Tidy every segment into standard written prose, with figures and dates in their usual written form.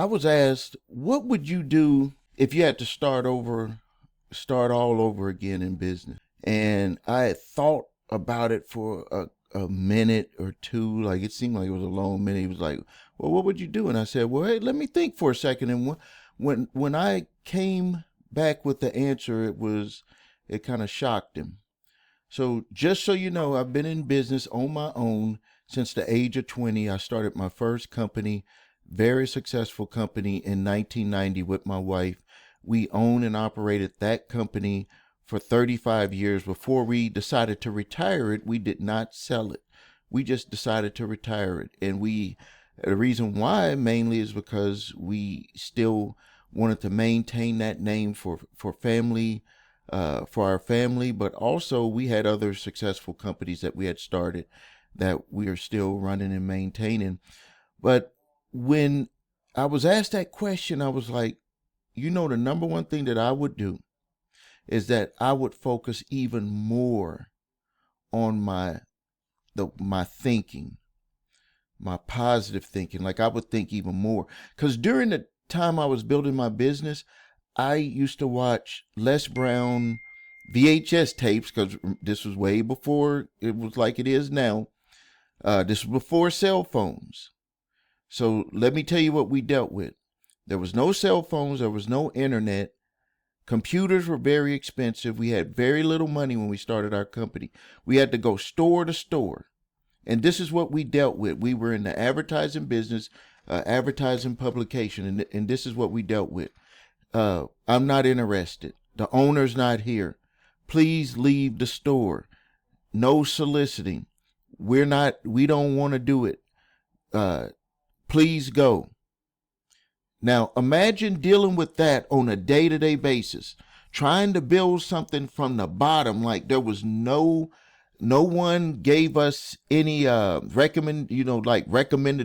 I was asked, what would you do if you had to start all over again in business? And I had thought about it for a minute or two. Like it seemed like it was a long minute. He was like, well, what would you do? And I said, well, hey, let me think for a second. And when I came back with the answer, it kind of shocked him. So just so you know, I've been in business on my own since the age of 20. I started my first company, very successful company in 1990 with my wife. We owned and operated that company for 35 years. Before we decided to retire it, we did not sell it. We just decided to retire it. And the reason why mainly is because we still wanted to maintain that name for family, for our family, but also we had other successful companies that we had started that we are still running and maintaining. But when I was asked that question, I was like, the number one thing that I would do is that I would focus even more on my thinking, my positive thinking. Like I would think even more. Because during the time I was building my business, I used to watch Les Brown VHS tapes because this was way before it was like it is now. This was before cell phones. So let me tell you what we dealt with. There was no cell phones. There was no internet. Computers were very expensive. We had very little money when we started our company. We had to go store to store. And this is what we dealt with. We were in the advertising business, advertising publication, and this is what we dealt with. I'm not interested. The owner's not here. Please leave the store. No soliciting. We don't want to do it. Please go. Now imagine dealing with that on a day-to-day basis, trying to build something from the bottom. Like there was no one gave us any recommended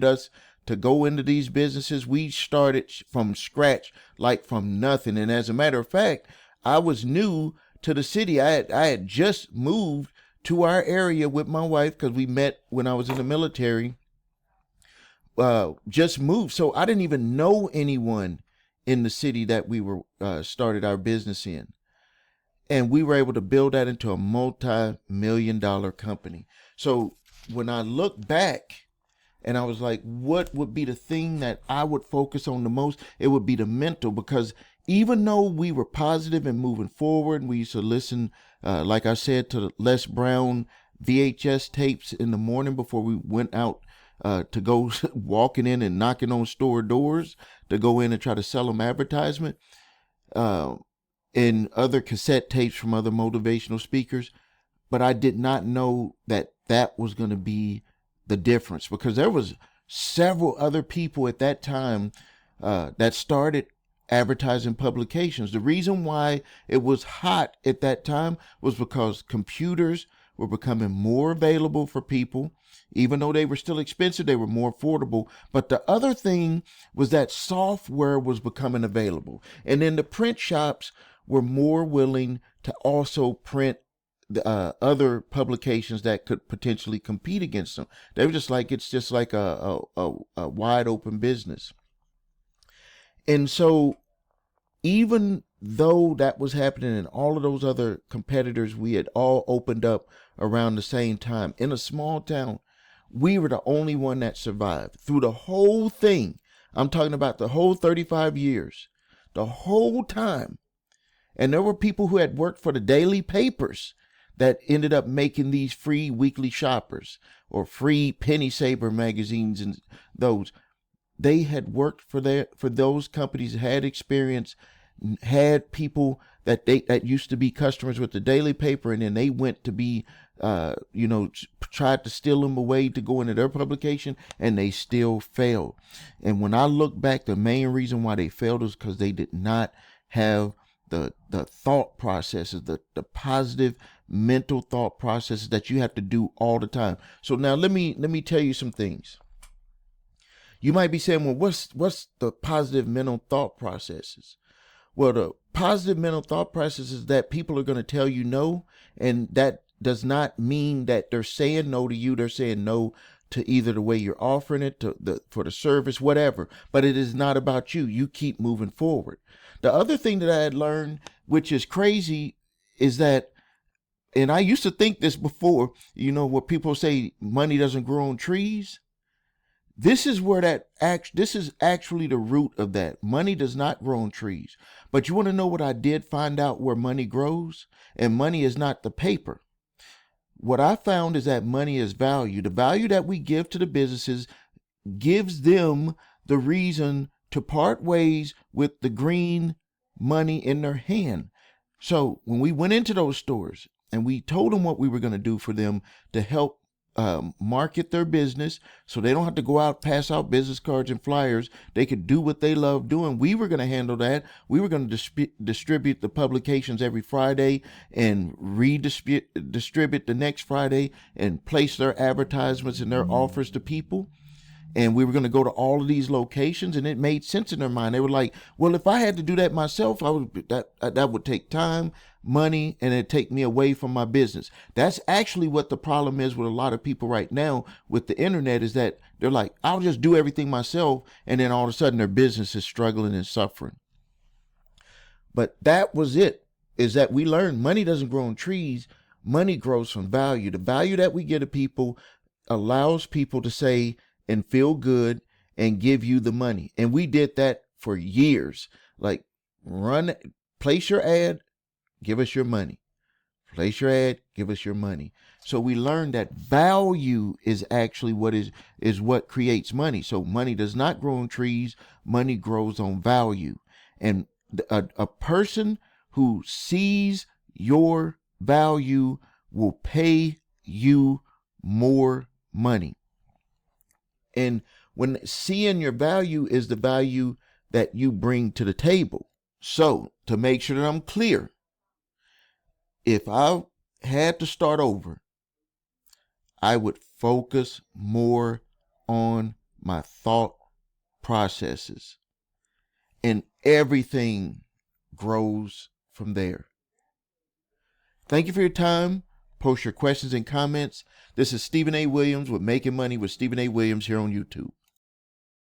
us to go into these businesses. We started from scratch, like from nothing. And as a matter of fact, I was new to the city. I had just moved to our area with my wife because we met when I was in the military. Just moved. So I didn't even know anyone in the city that we were started our business in. And we were able to build that into a multi-million-dollar company. So when I look back and I was like, what would be the thing that I would focus on the most? It would be the mental, because even though we were positive and moving forward, we used to listen, like I said, to the Les Brown VHS tapes in the morning before we went out to go walking in and knocking on store doors to go in and try to sell them advertisement. And other cassette tapes from other motivational speakers. But I did not know that was going to be the difference, because there was several other people at that time that started advertising publications. The reason why it was hot at that time was because computers were becoming more available for people. Even though they were still expensive, they were more affordable. But the other thing was that software was becoming available. And then the print shops were more willing to also print the other publications that could potentially compete against them. They were just like, it's just like a wide open business. And so even though that was happening and all of those other competitors, we had all opened up around the same time in a small town, we were the only one that survived through the whole thing. I'm talking about the whole 35 years, the whole time. And there were people who had worked for the daily papers that ended up making these free weekly shoppers or free penny saver magazines, and those. They had worked for those companies, had experience, had people that used to be customers with the daily paper, and then they went to be tried to steal them away to go into their publication, and they still failed. And when I look back, the main reason why they failed is because they did not have the thought processes, the positive mental thought processes that you have to do all the time. So now let me tell you some things. You might be saying, well, what's the positive mental thought processes? Well, the positive mental thought process is that people are going to tell you no, and that does not mean that they're saying no to you. They're saying no to either the way you're offering it, for the service, whatever. But it is not about you. You keep moving forward. The other thing that I had learned, which is crazy, is that, and I used to think this before, what people say, money doesn't grow on trees. This is where this is actually the root of that. Money does not grow on trees. But you want to know what I did find out where money grows? And money is not the paper. What I found is that money is value. The value that we give to the businesses gives them the reason to part ways with the green money in their hand. So when we went into those stores and we told them what we were going to do for them to help market their business, so they don't have to go out, pass out business cards and flyers. They could do what they love doing. We were going to handle that. We were going to distribute the publications every Friday and distribute the next Friday and place their advertisements and their offers to people. And we were going to go to all of these locations, and it made sense in their mind. They were like, well, if I had to do that myself, that would take time, money, and it'd take me away from my business. That's actually what the problem is with a lot of people right now with the internet, is that they're like, I'll just do everything myself. And then all of a sudden their business is struggling and suffering. But that was it, is that we learned money doesn't grow on trees. Money grows from value. The value that we give to people allows people to say and feel good and give you the money. And we did that for years. Like, place your ad, give us your money. Place your ad, give us your money. So we learned that value is actually what is what creates money. So money does not grow on trees. Money grows on value. And a person who sees your value will pay you more money. And when seeing your value is the value that you bring to the table. So to make sure that I'm clear, if I had to start over, I would focus more on my thought processes, and everything grows from there. Thank you for your time. Post your questions and comments. This is Stephen A. Williams with Making Money with Stephen A. Williams here on YouTube.